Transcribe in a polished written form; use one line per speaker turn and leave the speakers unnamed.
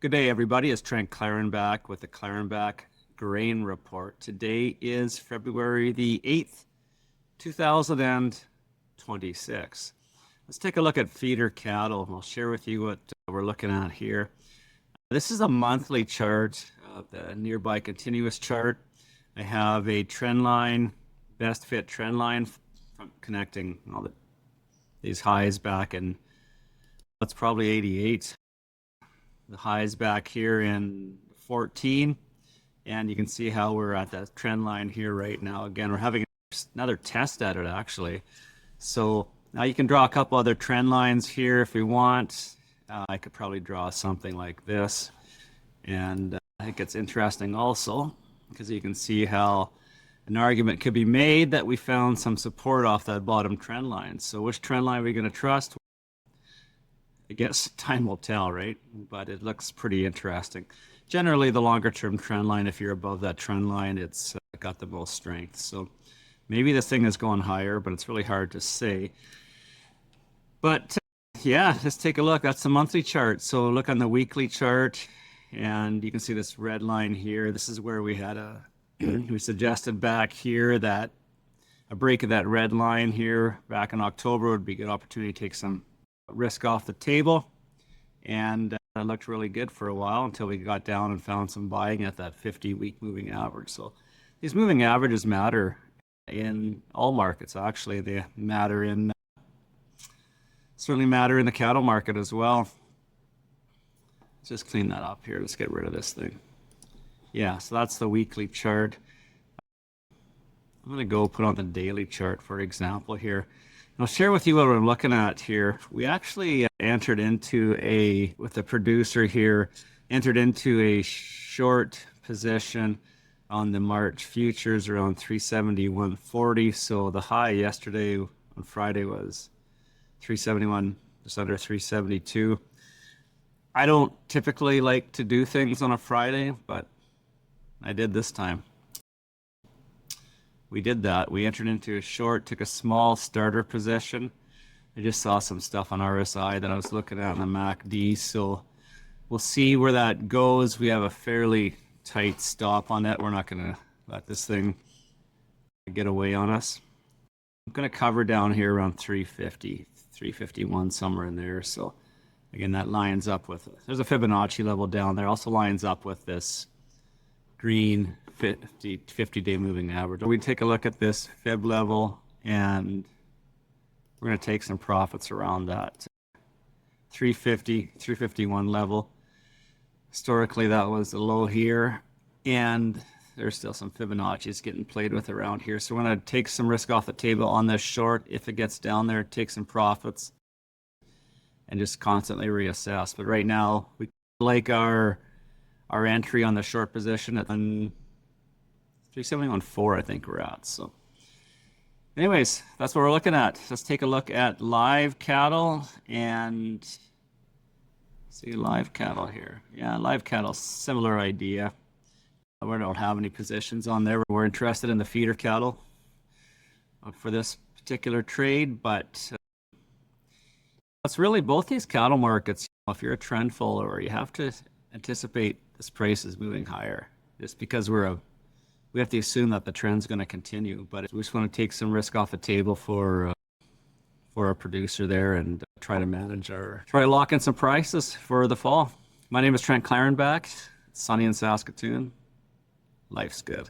Good day, everybody. It's Trent Klarenbach with the Klarenbach Grain Report. Today is February the 8th, 2026. Let's take a look at feeder cattle. I'll share with you what we're looking at here. This is a monthly chart, the nearby continuous chart. I have a trend line, best fit trend line from connecting all these highs back in, that's probably 88. The highs back here in 14, and you can see how we're at that trend line here right now. Again, we're having another test at it actually. So now you can draw a couple other trend lines here if you want. I could probably draw something like this, and I think it's interesting also because you can see how an argument could be made that we found some support off that bottom trend line. So which trend line are we going to trust? I guess time will tell, right? But it looks pretty interesting. Generally, the longer term trend line, if you're above that trend line, it's got the most strength. So maybe this thing is going higher, but it's really hard to say. But yeah, let's take a look. That's the monthly chart. So look on the weekly chart, and you can see this red line here. This is where we had we suggested back here that a break of that red line here back in October would be a good opportunity to take some risk off the table, and it looked really good for a while until we got down and found some buying at that 50-week moving average. So these moving averages matter in all markets. Actually, they matter in certainly matter in the cattle market as well. Let's just clean that up here. Let's get rid of this thing. Yeah, so that's the weekly chart. I'm going to go put on the daily chart for example here. I'll share with you what we're looking at here. We actually entered into with the producer here, entered into a short position on the March futures around 371.40. So the high yesterday on Friday was 371, just under 372. I don't typically like to do things on a Friday, but I did this time. We did that. We entered into a short, took a small starter position. I just saw some stuff on RSI that I was looking at on the MACD, so we'll see where that goes. We have a fairly tight stop on it. We're not going to let this thing get away on us. I'm going to cover down here around 350, 351, somewhere in there. So again, that lines up with, there's a Fibonacci level down there. Also lines up with this green 50-day moving average. We take a look at this Fib level, and we're going to take some profits around that 350, 351 level. Historically, that was the low here, and there's still some Fibonacci's getting played with around here. So we're going to take some risk off the table on this short. If it gets down there, take some profits and just constantly reassess. But right now, we like our entry on the short position at 371.4, I think we're at. So anyways, that's what we're looking at. Let's take a look at live cattle and see live cattle here. Yeah, live cattle, similar idea. We don't have any positions on there. We're interested in the feeder cattle for this particular trade, but it's really both these cattle markets. If you're a trend follower, you have to anticipate this price is moving higher just because we have to assume that the trend's going to continue, but we just want to take some risk off the table for our producer there and try to lock in some prices for the fall. My name is Trent Klarenbach. It's sunny in Saskatoon. Life's good.